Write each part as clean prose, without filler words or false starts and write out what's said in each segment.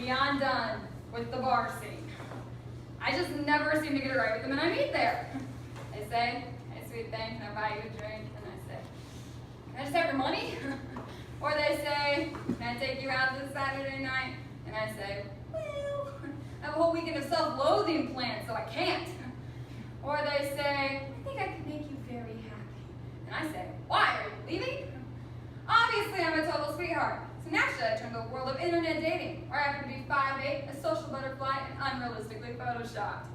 beyond done with the bar scene. I just never seem to get it right with them, and I meet there. They say, hey, sweet thing, can I buy you a drink? And I say, can I just have your money? Or they say, can I take you out this Saturday night? And I say, well, I have a whole weekend of self-loathing planned, so I can't. Or they say, I think I can make you very happy. And I say, why, are you leaving? Obviously, I'm a total sweetheart. So naturally, I turn to the world of internet dating, where I happen to be 5'8", a social butterfly, and unrealistically photoshopped.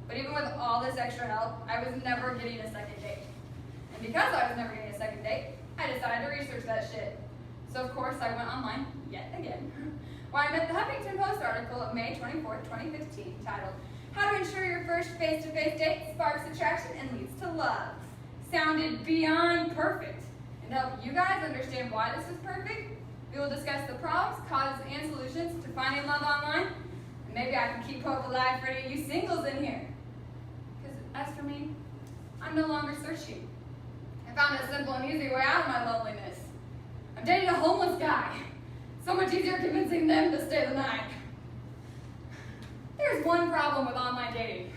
But even with all this extra help, I was never getting a second date. And because I was never getting a second date, I decided to research that shit. So of course, I went online, yet again, where I met the Huffington Post article of May 24, 2015, titled, How to Ensure Your First Face-to-Face Date Sparks Attraction and Leads to Love. Sounded beyond perfect. And to help you guys understand why this is perfect, we will discuss the problems, causes, and solutions to finding love online. And maybe I can keep hope alive for any of you singles in here. Because as for me, I'm no longer searching. I found a simple and easy way out of my loneliness. I'm dating a homeless guy. So much easier convincing them to stay the night. There's one problem with online dating.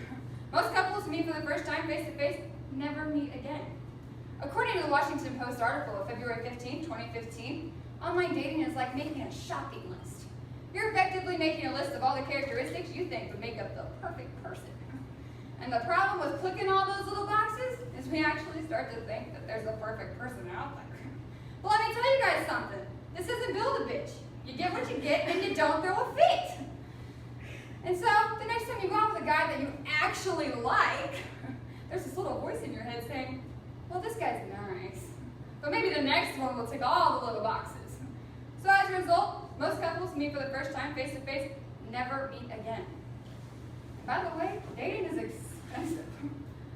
Most couples who meet for the first time face-to-face never meet again. According to the Washington Post article of February 15, 2015, online dating is like making a shopping list. You're effectively making a list of all the characteristics you think would make up the perfect person. And the problem with clicking all those little boxes is we actually start to think that there's a perfect person out there. Well, let me tell you guys something. This isn't Build-A-Bitch. You get what you get and you don't throw a fit. And so, the next time you go out with a guy that you actually like, there's this little voice in your head saying, well, this guy's nice. But maybe the next one will tick all the little boxes. So as a result, most couples meet for the first time face-to-face, never meet again. And by the way, dating is expensive.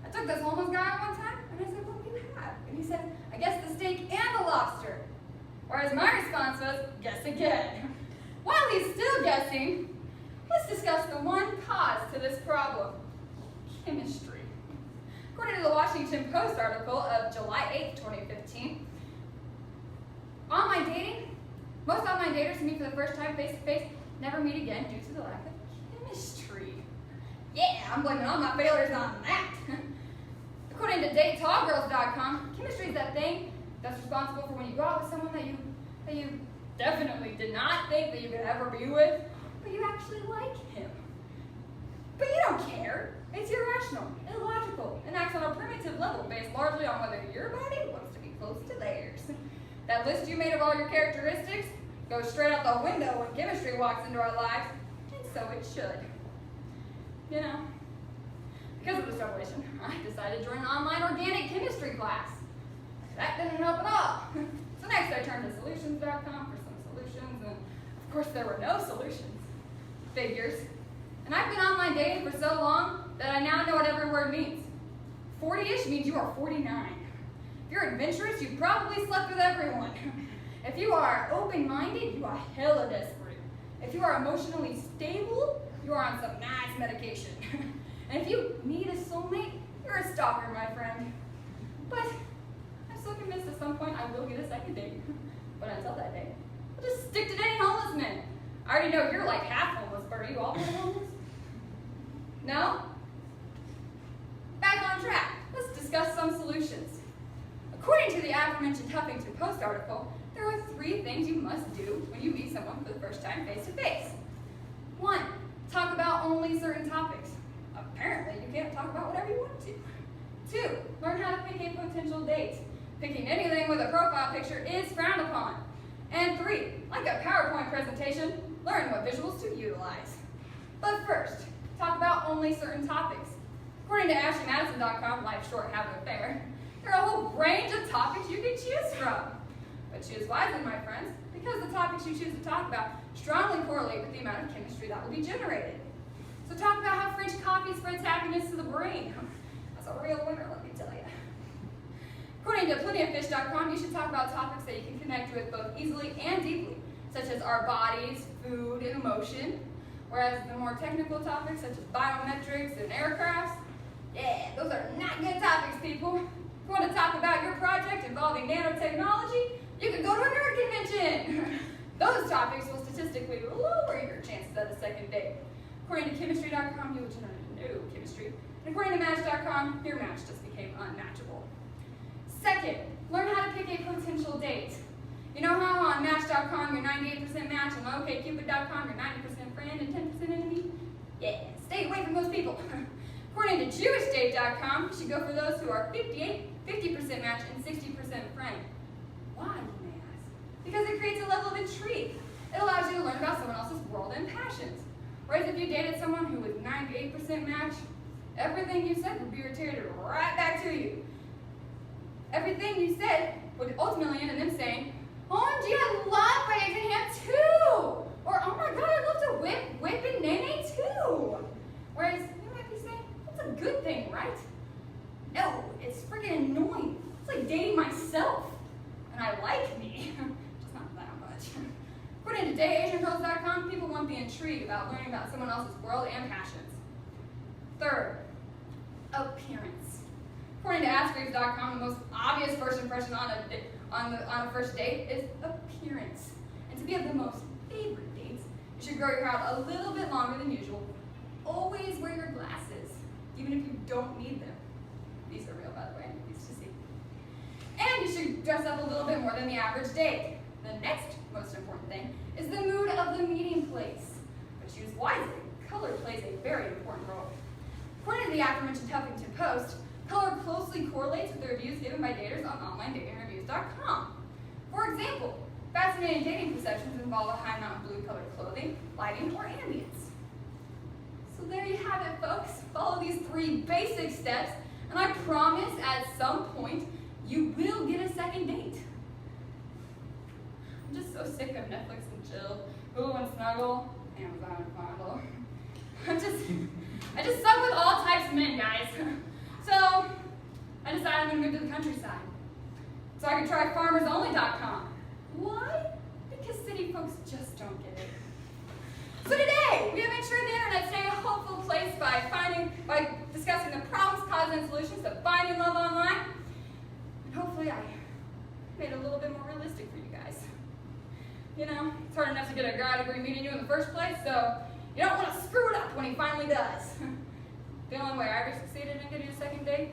I took this homeless guy out one time, and I said, what do you have? And he said, I guess the steak and the lobster. Whereas my response was, guess again. While he's still guessing, let's discuss the one cause to this problem, chemistry. According to the Washington Post article of July 8, 2015, most online daters who meet for the first time face-to-face never meet again due to the lack of chemistry. Yeah, I'm blaming all my failures on that. According to DateTallGirls.com, chemistry is that thing that's responsible for when you go out with someone that you definitely did not think that you could ever be with, but you actually like him. But you don't care. It's irrational, illogical, and acts on a primitive level based largely on whether your body wants to be close to theirs. That list you made of all your characteristics goes straight out the window when chemistry walks into our lives, and so it should. You know, because of this revelation, I decided to join an online organic chemistry class. That didn't help at all. So next I turned to solutions.com for some solutions, and of course there were no solutions. Figures. And I've been online dating for so long that I now know what every word means. 40-ish means you are 49. If you're adventurous, you've probably slept with everyone. If you are open-minded, you are hella desperate. If you are emotionally stable, you are on some nice medication. And if you need a soulmate, you're a stalker, my friend. But I'm still convinced at some point I will get a second date. But until that day, I'll just stick to dating homeless men. I already know you're like half homeless, but are you all homeless? No? Back on track. Let's discuss some solutions. According to the aforementioned Huffington Post article, there are 3 things you must do when you meet someone for the first time face-to-face. 1, talk about only certain topics. Apparently, you can't talk about whatever you want to. 2, learn how to pick a potential date. Picking anything with a profile picture is frowned upon. And 3, like a PowerPoint presentation, learn what visuals to utilize. But first, talk about only certain topics. According to AshleyMadison.com, Life Short, Have an Affair, there are a whole range of topics you can choose from. But choose wisely, my friends, because the topics you choose to talk about strongly correlate with the amount of chemistry that will be generated. So talk about how French coffee spreads happiness to the brain. That's a real winner, let me tell you. According to plentyoffish.com, you should talk about topics that you can connect with both easily and deeply, such as our bodies, food, and emotion. Whereas the more technical topics, such as biometrics and aircrafts, yeah, those are not good topics, people. If you want to talk about your project involving nanotechnology, you can go to a nerd convention. Those topics will statistically lower your chances second date. According to chemistry.com, you will generate no chemistry. And according to match.com, your match just became unmatchable. Second, learn how to pick a potential date. You know how on match.com you're 98% match and okcupid.com you're 90% friend and 10% enemy? Yeah, stay away from those people. According to jewishdate.com, you should go for those who are 50% match and 60% friend. Why, you may ask? Because it creates a level of intrigue. It allows you to learn about someone else's world and passions. Whereas if you dated someone who was 98% match, everything you said would be retorted right back to you. Everything you said would ultimately end in them saying, OMG, I love my eggs and ham too! Or, oh my god, I love to whip and nay too! Whereas you might be saying, that's a good thing, right? No, it's freaking annoying. It's like dating myself. And I like me. Just not that much. According to DayAsianGirls.com, people want the intrigue about learning about someone else's world and passions. Third, appearance. According to AskGreaves.com, the most obvious first impression on a first date is appearance. And to be of the most favorite dates, you should grow your hair out a little bit longer than usual. Always wear your glasses, even if you don't need them. These are real, by the way, these to see. And you should dress up a little bit more than the average date. The next most important thing is the mood of the meeting place. But choose wisely. Color plays a very important role. According to the aforementioned Huffington Post, color closely correlates with the reviews given by daters on onlinedatingreviews.com. For example, fascinating dating perceptions involve a high amount of blue-colored clothing, lighting, or ambience. So there you have it, folks. Follow these 3 basic steps, and I promise at some point you will get a second date. I'm just so sick of Netflix and chill, Hulu and snuggle, Amazon and fondle. I just suck with all types of men, guys. So I decided I'm gonna move to the countryside. So I could try farmersonly.com. Why? Because city folks just don't get it. So today, we have ensured the internet stay a hopeful place by discussing the problems, causes, and solutions to finding love online. And hopefully I made it a little bit more realistic for you guys. You know, it's hard enough to get a guy to agree meeting you in the first place, so you don't want to screw it up when he finally does. The only way I ever succeeded in getting a second date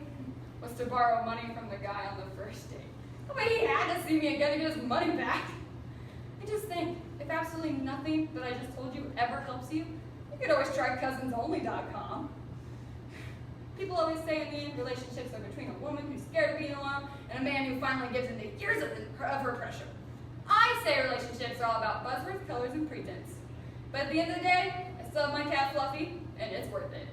was to borrow money from the guy on the first date. The way he had to see me again to get his money back. I just think, if absolutely nothing that I just told you ever helps you, you could always try cousins.only.com. People always say in the end, relationships are between a woman who's scared of being alone and a man who finally gives into years of her pressure. I say relationships are all about buzzwords, colors, and pretense. But at the end of the day, I still have my cat Fluffy, and it's worth it.